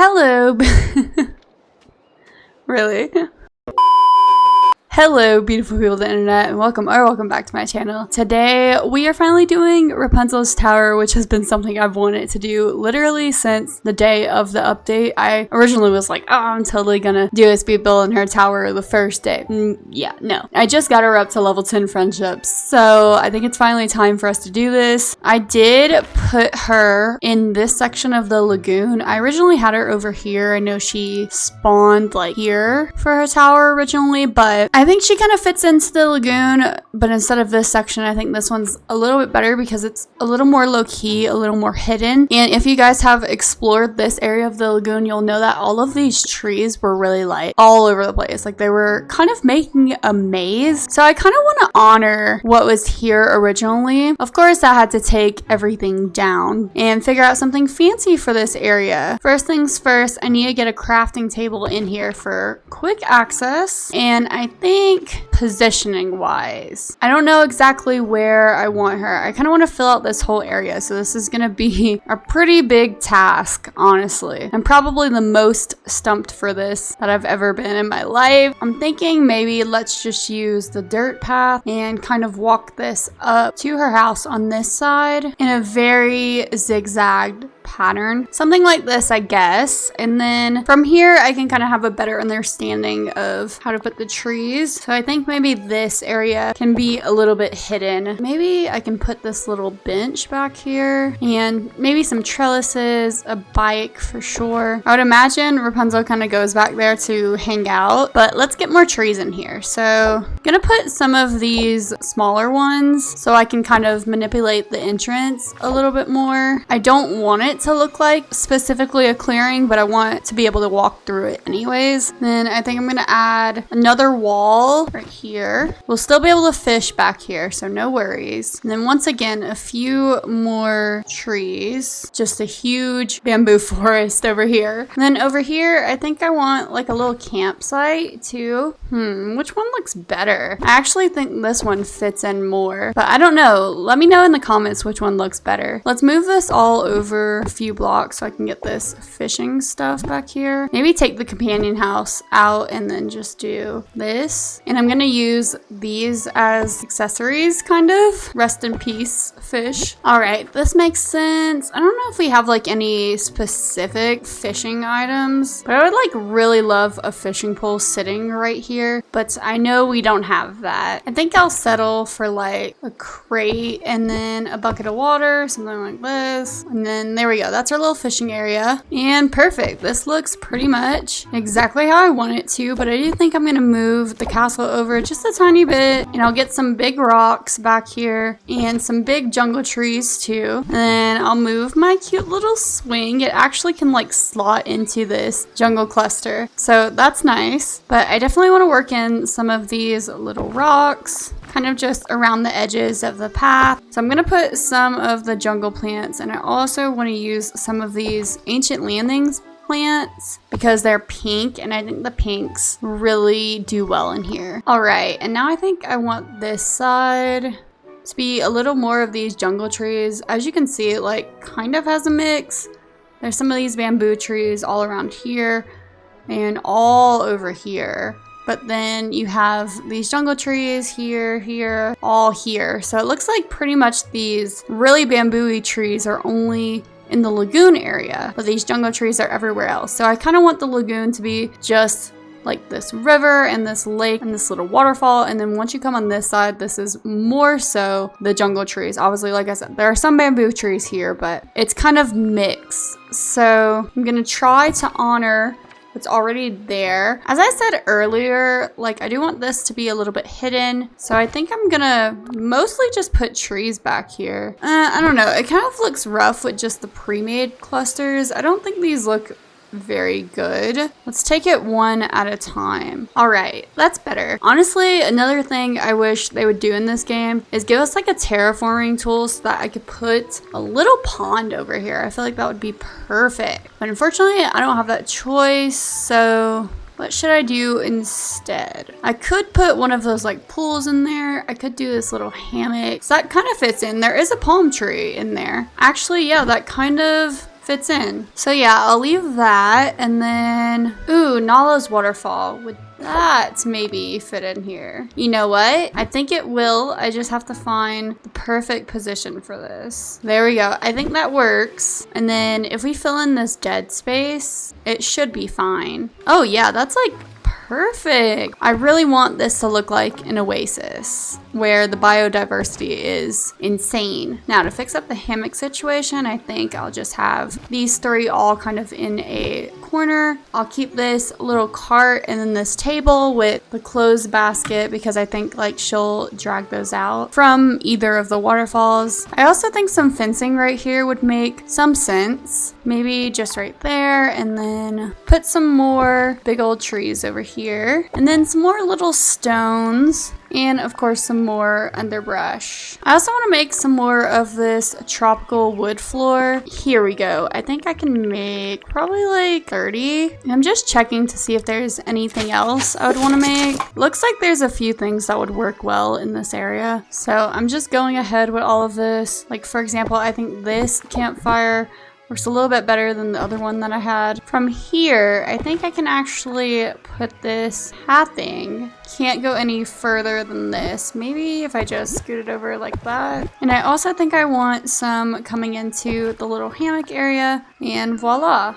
Hello. Really? Hello, beautiful people of the internet, and welcome back to my channel. Today, we are finally doing Rapunzel's tower, which has been something I've wanted to do literally since the day of the update. I originally was like, oh, I'm totally gonna do a speed build in her tower the first day. Yeah, no. I just got her up to level 10 friendships, so I think it's finally time for us to do this. I did put her in this section of the lagoon. I originally had her over here. I know she spawned like here for her tower originally, but I think she kind of fits into the lagoon, but instead of this section, I think this one's a little bit better because it's a little more low-key, a little more hidden. And if you guys have explored this area of the lagoon, you'll know that all of these trees were really light all over the place. Like they were kind of making a maze. So I kind of want to honor what was here originally. Of course, I had to take everything down and figure out something fancy for this area. First things first, I need to get a crafting table in here for quick access. And I think positioning wise, I don't know exactly where I want her. I kind of want to fill out this whole area, so this is gonna be a pretty big task, honestly. I'm probably the most stumped for this that I've ever been in my life. I'm thinking maybe let's just use the dirt path and kind of walk this up to her house on this side in a very zigzagged pattern, something like this, I guess. And then from here I can kind of have a better understanding of how to put the trees. So I think maybe this area can be a little bit hidden. Maybe I can put this little bench back here and maybe some trellises, a bike for sure. I would imagine Rapunzel kind of goes back there to hang out, but let's get more trees in here. So I'm gonna put some of these smaller ones so I can kind of manipulate the entrance a little bit more. I don't want it to look like specifically a clearing, but I want to be able to walk through it anyways. Then I think I'm gonna add another wall right here. We'll still be able to fish back here, so no worries. And then once again, a few more trees, just a huge bamboo forest over here. And then over here, I think I want like a little campsite too. Which one looks better? I actually think this one fits in more, but I don't know. Let me know in the comments which one looks better. Let's move this all over a few blocks so I can get this fishing stuff back here. Maybe take the companion house out and then just do this. And I'm gonna use these as accessories, kind of. Rest in peace, fish. All right, this makes sense. I don't know if we have like any specific fishing items, but I would like really love a fishing pole sitting right here, but I know we don't have that. I think I'll settle for like a crate and then a bucket of water, something like this. And then there we go. That's our little fishing area. And perfect. This looks pretty much exactly how I want it to, but I do think I'm gonna move the castle over just a tiny bit, and I'll get some big rocks back here and some big jungle trees too. And then I'll move my cute little swing. It actually can like slot into this jungle cluster, so that's nice. But I definitely want to work in some of these little rocks kind of just around the edges of the path. So I'm gonna put some of the jungle plants, and I also want to use some of these ancient landings plants because they're pink, and I think the pinks really do well in here. All right, and now I think I want this side to be a little more of these jungle trees. As you can see, it like kind of has a mix. There's some of these bamboo trees all around here and all over here. But then you have these jungle trees here, all here. So it looks like pretty much these really bamboo-y trees are only in the lagoon area, but these jungle trees are everywhere else. So I kind of want the lagoon to be just like this river and this lake and this little waterfall. And then once you come on this side, this is more so the jungle trees. Obviously, like I said, there are some bamboo trees here, but it's kind of mixed. So I'm gonna try to honor what's already there. As I said earlier, like I do want this to be a little bit hidden. So I think I'm gonna mostly just put trees back here. I don't know. It kind of looks rough with just the pre-made clusters. I don't think these look very good. Let's take it one at a time. All right, that's better. Honestly, another thing I wish they would do in this game is give us like a terraforming tool so that I could put a little pond over here. I feel like that would be perfect. But unfortunately, I don't have that choice. So what should I do instead? I could put one of those like pools in there. I could do this little hammock. So that kind of fits in. There is a palm tree in there. Actually, yeah, that kind of fits in. So yeah, I'll leave that. And then, ooh, Nala's waterfall. Would that maybe fit in here? You know what? I think it will. I just have to find the perfect position for this. There we go. I think that works. And then if we fill in this dead space, it should be fine. Oh yeah, that's like perfect. I really want this to look like an oasis where the biodiversity is insane. Now to fix up the hammock situation, I think I'll just have these three all kind of in a corner. I'll keep this little cart and then this table with the clothes basket because I think like she'll drag those out from either of the waterfalls. I also think some fencing right here would make some sense. Maybe just right there, and then put some more big old trees over here, and then some more little stones, and of course some more underbrush. I also want to make some more of this tropical wood floor. Here we go. I think I can make probably like 30. And I'm just checking to see if there's anything else I would want to make. Looks like there's a few things that would work well in this area. So I'm just going ahead with all of this. Like for example, I think this campfire works a little bit better than the other one that I had. From here, I think I can actually put this hat thing. Can't go any further than this. Maybe if I just scoot it over like that. And I also think I want some coming into the little hammock area, and voila.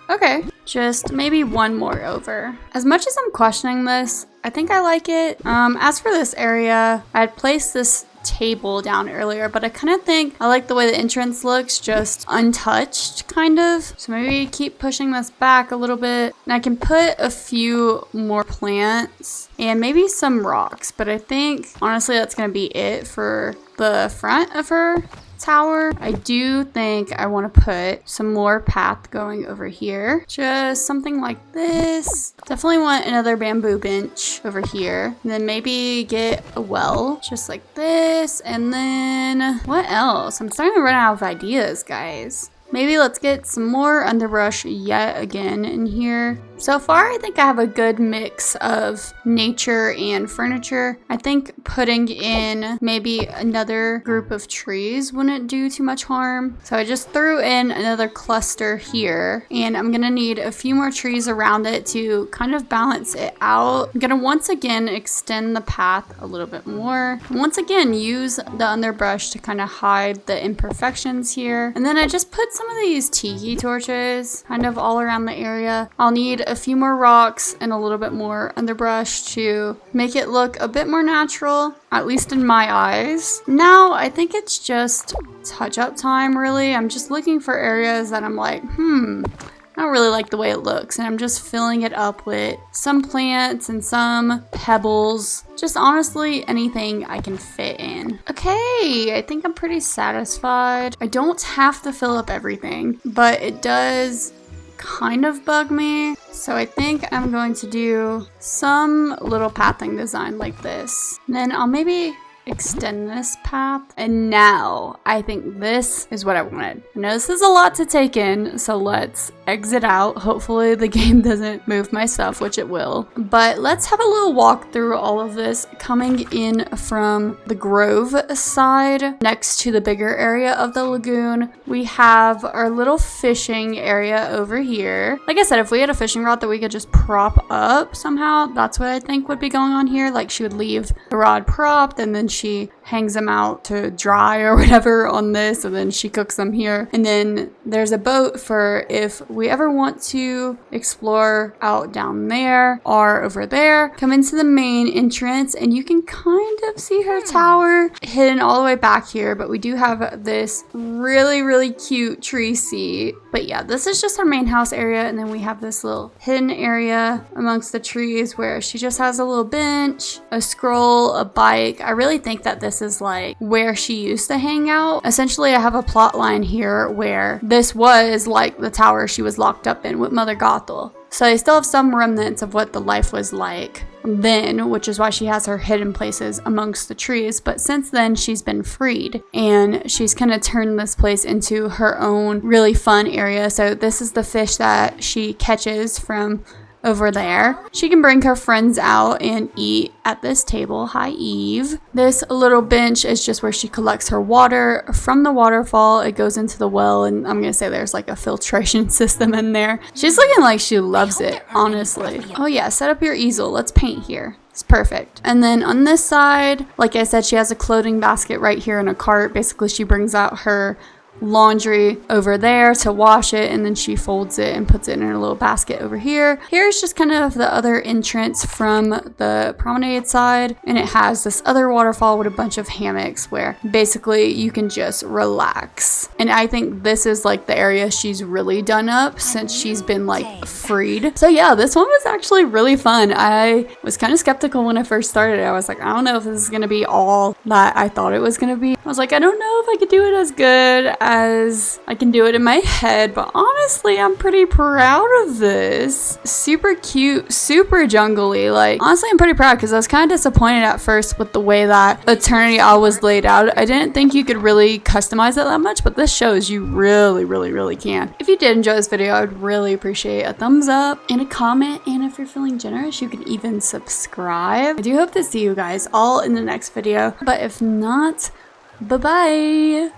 Okay, just maybe one more over. As much as I'm questioning this, I think I like it. As for this area, I'd placed this table down earlier, but I kind of think I like the way the entrance looks, just untouched kind of. So maybe keep pushing this back a little bit, and I can put a few more plants and maybe some rocks, but I think honestly that's gonna be it for the front of her tower. I do think I want to put some more path going over here, just something like this. Definitely want another bamboo bench over here, and then maybe get a well just like this. And then what else? I'm starting to run out of ideas, guys. Maybe let's get some more underbrush yet again in here. So far, I think I have a good mix of nature and furniture. I think putting in maybe another group of trees wouldn't do too much harm. So I just threw in another cluster here, and I'm gonna need a few more trees around it to kind of balance it out. I'm gonna once again extend the path a little bit more. Once again, use the underbrush to kind of hide the imperfections here. And then I just put some of these tiki torches kind of all around the area. I'll need a few more rocks and a little bit more underbrush to make it look a bit more natural, at least in my eyes. Now I think it's just touch-up time, really. I'm just looking for areas that I'm like, I don't really like the way it looks, and I'm just filling it up with some plants and some pebbles. Just honestly anything I can fit in. Okay, I think I'm pretty satisfied. I don't have to fill up everything, but it does kind of bug me. So I think I'm going to do some little pathing design like this. And then I'll maybe extend this path. And now I think this is what I wanted. I know this is a lot to take in, so let's exit out. Hopefully the game doesn't move my stuff, which it will. But let's have a little walk through all of this. Coming in from the grove side, next to the bigger area of the lagoon, we have our little fishing area over here. Like I said, if we had a fishing rod that we could just prop up somehow, that's what I think would be going on here. Like she would leave the rod propped, and then she hangs them out to dry or whatever on this, and then she cooks them here. And then there's a boat for if we ever want to explore out down there or over there. Come into the main entrance, and you can kind of see her tower hidden all the way back here, but we do have this really cute tree seat. But yeah, this is just our main house area, and then we have this little hidden area amongst the trees where she just has a little bench, a scroll, a bike. I really think that this is like where she used to hang out. Essentially, I have a plot line here where this was like the tower she was locked up in with Mother Gothel. So I still have some remnants of what the life was like then, which is why she has her hidden places amongst the trees. But since then, she's been freed, and she's kind of turned this place into her own really fun area. So this is the fish that she catches from over there. She can bring her friends out and eat at this table. Hi, Eve. This little bench is just where she collects her water from the waterfall. It goes into the well, and I'm gonna say there's like a filtration system in there. She's looking like she loves it, honestly. Oh yeah, set up your easel. Let's paint here. It's perfect. And then on this side, like I said, she has a clothing basket right here in a cart. Basically, she brings out her laundry over there to wash it, and then she folds it and puts it in her little basket over here. Here's just kind of the other entrance from the promenade side, and it has this other waterfall with a bunch of hammocks where basically you can just relax. And I think this is like the area she's really done up since she's been like freed. So yeah, this one was actually really fun. I was kind of skeptical when I first started. I was like, I don't know if this is gonna be all that I thought it was gonna be. I was like, I don't know if I could do it as good as I can do it in my head, but honestly, I'm pretty proud of this. Super cute, super jungly. Like, honestly, I'm pretty proud because I was kind of disappointed at first with the way that Eternity Isle was laid out. I didn't think you could really customize it that much, but this shows you really can. If you did enjoy this video, I would really appreciate a thumbs up and a comment, and if you're feeling generous, you can even subscribe. I do hope to see you guys all in the next video, but if not, bye-bye!